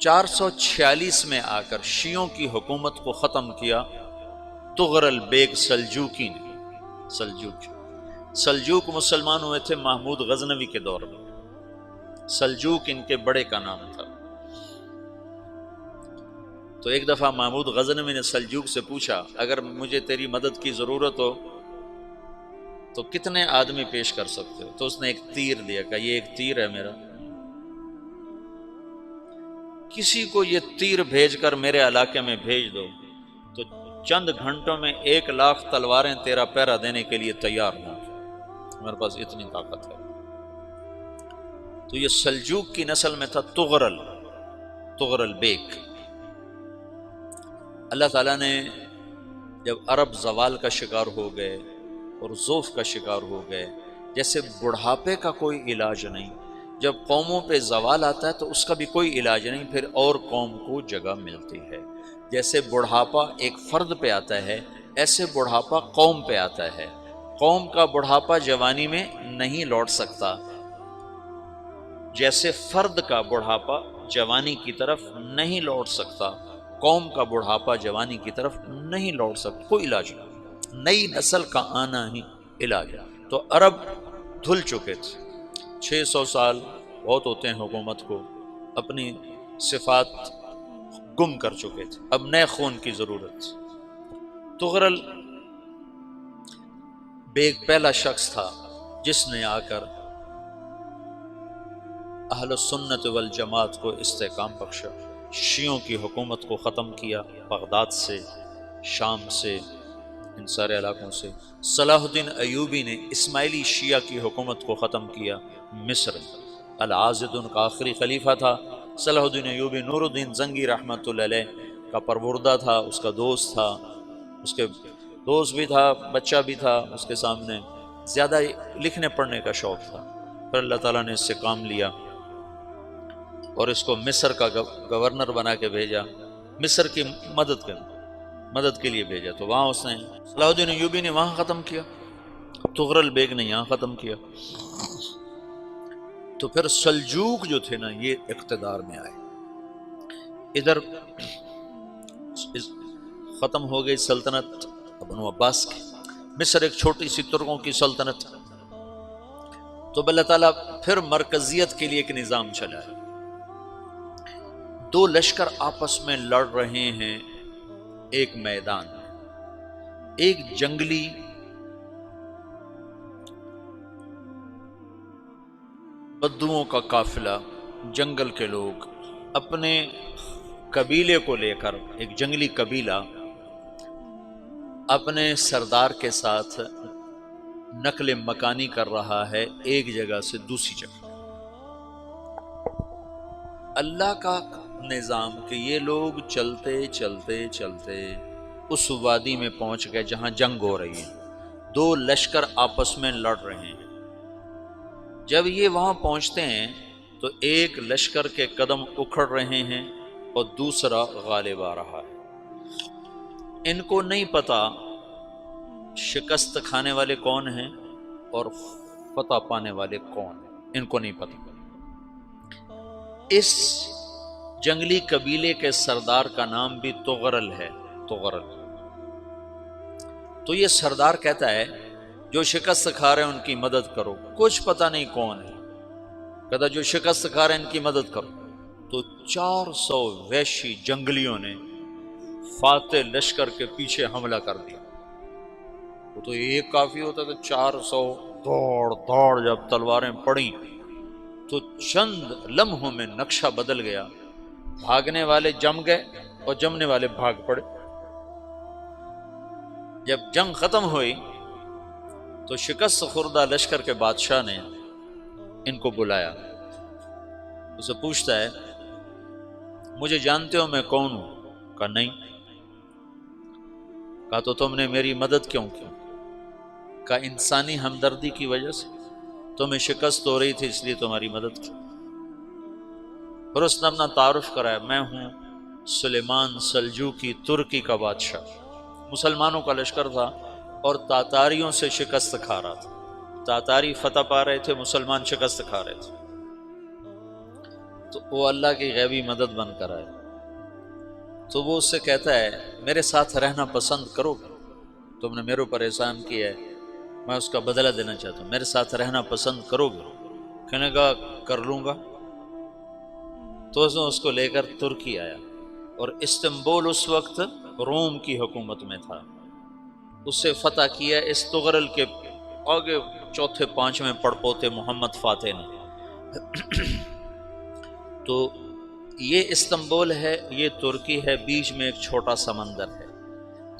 446 میں آ کر شیعوں کی حکومت کو ختم کیا تغرل بیگ سلجوکی نے۔ سلجوک مسلمان ہوئے تھے محمود غزنوی کے دور میں، سلجوک ان کے بڑے کا نام تھا۔ تو ایک دفعہ محمود غزنوی نے سلجوک سے پوچھا اگر مجھے تیری مدد کی ضرورت ہو تو کتنے آدمی پیش کر سکتے ہو؟ تو اس نے ایک تیر دیا، کہا یہ ایک تیر ہے میرا، کسی کو یہ تیر بھیج کر میرے علاقے میں بھیج دو تو چند گھنٹوں میں 1,00,000 تلواریں تیرا پہرا دینے کے لیے تیار ہوں، میرے پاس اتنی طاقت ہے۔ تو یہ سلجوک کی نسل میں تھا تغرل بیگ۔ اللہ تعالیٰ نے جب عرب زوال کا شکار ہو گئے اور ضعف کا شکار ہو گئے، جیسے بڑھاپے کا کوئی علاج نہیں، جب قوموں پہ زوال آتا ہے تو اس کا بھی کوئی علاج نہیں، پھر اور قوم کو جگہ ملتی ہے۔ جیسے بڑھاپا ایک فرد پہ آتا ہے، ایسے بڑھاپا قوم پہ آتا ہے۔ قوم کا بڑھاپا جوانی میں نہیں لوٹ سکتا، جیسے فرد کا بڑھاپا جوانی کی طرف نہیں لوٹ سکتا، قوم کا بڑھاپا جوانی کی طرف نہیں لوٹ سکتا، کوئی علاج نہیں، نئی نسل کا آنا ہی علاج ہے۔ تو عرب دھل چکے تھے، 600 سال بہت ہوتے ہیں حکومت کو، اپنی صفات گم کر چکے تھے، اب نئے خون کی ضرورت تھی۔ تغرل بیگ پہلا شخص تھا جس نے آ کر اہل سنت والجماعت کو استحکام بخشا، شیعوں کی حکومت کو ختم کیا، بغداد سے، شام سے، ان سارے علاقوں سے۔ صلاح الدین ایوبی نے اسماعیلی شیعہ کی حکومت کو ختم کیا، مصر۔ العاضد ان کا آخری خلیفہ تھا۔ صلاح الدین ایوبی نور الدین زنگی رحمۃ اللہ علیہ کا پروردہ تھا، اس کا دوست تھا، اس کے دوست بھی تھا، بچہ بھی تھا اس کے سامنے، زیادہ لکھنے پڑھنے کا شوق تھا۔ پھر اللہ تعالیٰ نے اس سے کام لیا اور اس کو مصر کا گورنر بنا کے بھیجا، مصر کی مدد کے لیے بھیجا۔ تو وہاں اس نے صلاح الدین ایوبی نے وہاں ختم کیا، تغرل بیگ نے یہاں ختم کیا۔ تو پھر سلجوک جو تھے نا یہ اقتدار میں آئے، ادھر ختم ہو گئی سلطنت بنو عباس کی، مصر ایک چھوٹی سی ترکوں کی سلطنت۔ تو اللہ تعالیٰ پھر مرکزیت کے لیے ایک نظام چلایا، دو لشکر آپس میں لڑ رہے ہیں ایک میدان میں، ایک جنگلی بدوؤں کا قافلہ، جنگل کے لوگ اپنے قبیلے کو لے کر، ایک جنگلی قبیلہ اپنے سردار کے ساتھ نقل مکانی کر رہا ہے ایک جگہ سے دوسری جگہ۔ اللہ کا نظام کہ یہ لوگ چلتے چلتے چلتے اس وادی میں پہنچ گئے جہاں جنگ ہو رہی ہے، دو لشکر آپس میں لڑ رہے ہیں۔ جب یہ وہاں پہنچتے ہیں تو ایک لشکر کے قدم اکھڑ رہے ہیں اور دوسرا غالب آ رہا ہے۔ ان کو نہیں پتا شکست کھانے والے کون ہیں اور فتح پانے والے کون ہیں، ان کو نہیں پتا۔ اس جنگلی قبیلے کے سردار کا نام بھی تغرل ہے، تغرل۔ تو یہ سردار کہتا ہے جو شکست کھا رہے ہیں ان کی مدد کرو، کچھ پتہ نہیں کون ہے، کہتا جو شکست کھا رہے ہیں ان کی مدد کرو۔ تو 400 وحشی جنگلیوں نے فاتح لشکر کے پیچھے حملہ کر دیا۔ وہ تو ایک کافی ہوتا تھا، 400 دوڑ جب تلواریں پڑیں تو چند لمحوں میں نقشہ بدل گیا، بھاگنے والے جم گئے اور جمنے والے بھاگ پڑے۔ جب جنگ ختم ہوئی تو شکست خوردہ لشکر کے بادشاہ نے ان کو بلایا، اسے پوچھتا ہے مجھے جانتے ہو میں کون ہوں؟ کہا نہیں۔ کہا تو تم نے میری مدد کیوں کی؟ کہا انسانی ہمدردی کی وجہ سے، تمہیں شکست ہو رہی تھی اس لیے تمہاری مدد کی۔ پھر اس نے اپنا تعارف کرایا، میں ہوں سلیمان سلجوکی، ترکی کا بادشاہ۔ مسلمانوں کا لشکر تھا اور تاتاریوں سے شکست کھا رہا تھا، تاتاری فتح پا رہے تھے، مسلمان شکست کھا رہے تھے۔ تو وہ اللہ کی غیبی مدد بن کر آئے، تو وہ اس سے کہتا ہے میرے ساتھ رہنا پسند کرو گے؟ تم نے میرے اوپر احسان کیا ہے، میں اس کا بدلہ دینا چاہتا ہوں، میرے ساتھ رہنا پسند کرو گے؟ کہنے کا کر لوں گا۔ تو اس کو لے کر ترکی آیا، اور استنبول اس وقت روم کی حکومت میں تھا، اسے فتح کیا اس تغرل کے آگے چوتھے پانچویں پڑپوتے محمد فاتح نے۔ تو یہ استنبول ہے، یہ ترکی ہے، بیچ میں ایک چھوٹا سمندر ہے،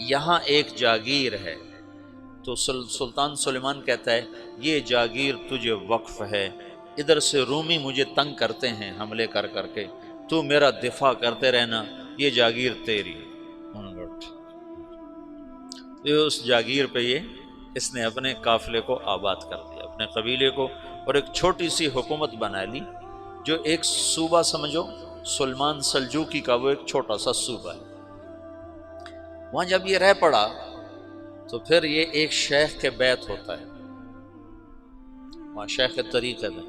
یہاں ایک جاگیر ہے۔ تو سلطان سلیمان کہتا ہے یہ جاگیر تجھے وقف ہے، ادھر سے رومی مجھے تنگ کرتے ہیں حملے کر کر کے، تو میرا دفاع کرتے رہنا، یہ جاگیر تیری۔ اس جاگیر پہ اس نے اپنے قافلے کو آباد کر دیا، اپنے قبیلے کو، اور ایک چھوٹی سی حکومت بنا لی، جو ایک صوبہ سمجھو سلمان سلجوقی کا، وہ ایک چھوٹا سا صوبہ ہے۔ وہاں جب یہ رہ پڑا تو پھر یہ ایک شیخ کے بیت ہوتا ہے، وہاں شیخ طریقے میں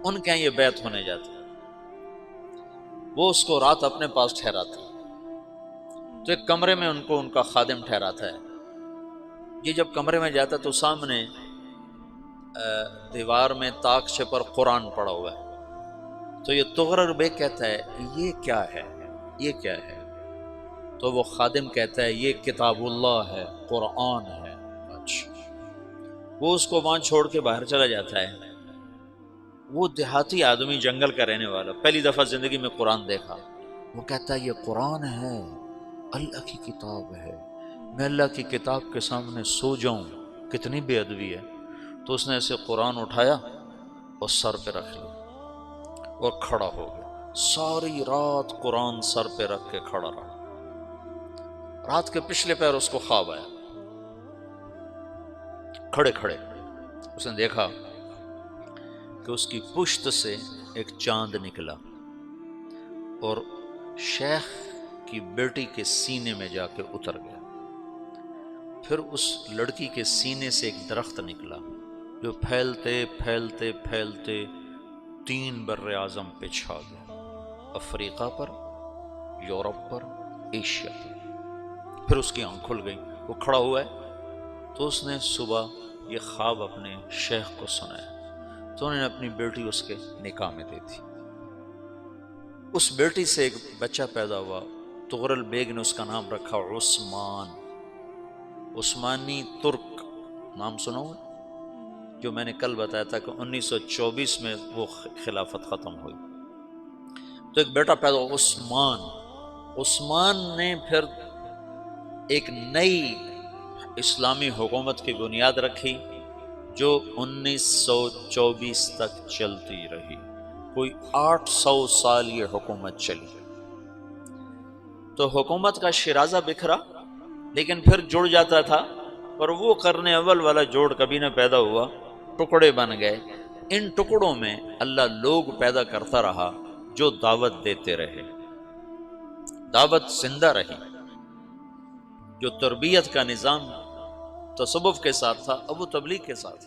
ان کے یہاں یہ بیت ہونے جاتا ہے، وہ اس کو رات اپنے پاس ٹھہراتا ہے، تو ایک کمرے میں ان کو ان کا خادم ٹھہراتا ہے۔ یہ جب کمرے میں جاتا ہے تو سامنے دیوار میں طاقچے پر قرآن پڑا ہوا ہے، تو یہ تغرل بیگ کہتا ہے یہ کیا ہے، یہ کیا ہے؟ تو وہ خادم کہتا ہے یہ کتاب اللہ ہے، قرآن ہے۔ اچھا، وہ اس کو وہاں چھوڑ کے باہر چلا جاتا ہے۔ وہ دیہاتی آدمی، جنگل کا رہنے والا، پہلی دفعہ زندگی میں قرآن دیکھا، وہ کہتا ہے یہ قرآن ہے، اللہ کی کتاب ہے، میں اللہ کی کتاب کے سامنے سو جاؤں، کتنی بے ادبی ہے۔ تو اس نے ایسے قرآن اٹھایا اور سر پہ رکھ لیا اور کھڑا ہو گیا، ساری رات قرآن سر پہ رکھ کے کھڑا رہا۔ رات کے پچھلے پہر اس کو خواب آیا، کھڑے کھڑے اس نے دیکھا کہ اس کی پشت سے ایک چاند نکلا اور شیخ کی بیٹی کے سینے میں جا کے اتر گیا۔ پھر اس لڑکی کے سینے سے ایک درخت نکلا جو پھیلتے پھیلتے پھیلتے 3 بر اعظم پہ چھا گیا، افریقہ پر، یورپ پر، ایشیا پر۔ پھر اس کی آنکھ کھل گئی، وہ کھڑا ہوا ہے، تو اس نے صبح یہ خواب اپنے شیخ کو سنایا، تو انہوں نے اپنی بیٹی اس کے نکاح میں دے دی۔ اس بیٹی سے ایک بچہ پیدا ہوا، تغرل بیگ نے اس کا نام رکھا عثمان، عثمانی ترک نام سنا ہوا، جو میں نے کل بتایا تھا کہ 1924 میں وہ خلافت ختم ہوئی۔ تو ایک بیٹا پیدا ہوا عثمان۔ عثمان نے پھر ایک نئی اسلامی حکومت کی بنیاد رکھی جو 1924 تک چلتی رہی، کوئی 800 سال یہ حکومت چلی۔ تو حکومت کا شیرازہ بکھرا، لیکن پھر جڑ جاتا تھا، اور وہ قرن اول والا جوڑ کبھی نہ پیدا ہوا، ٹکڑے بن گئے۔ ان ٹکڑوں میں اللہ لوگ پیدا کرتا رہا جو دعوت دیتے رہے، دعوت زندہ رہی۔ جو تربیت کا نظام تصوف کے ساتھ تھا، اب وہ تبلیغ کے ساتھ۔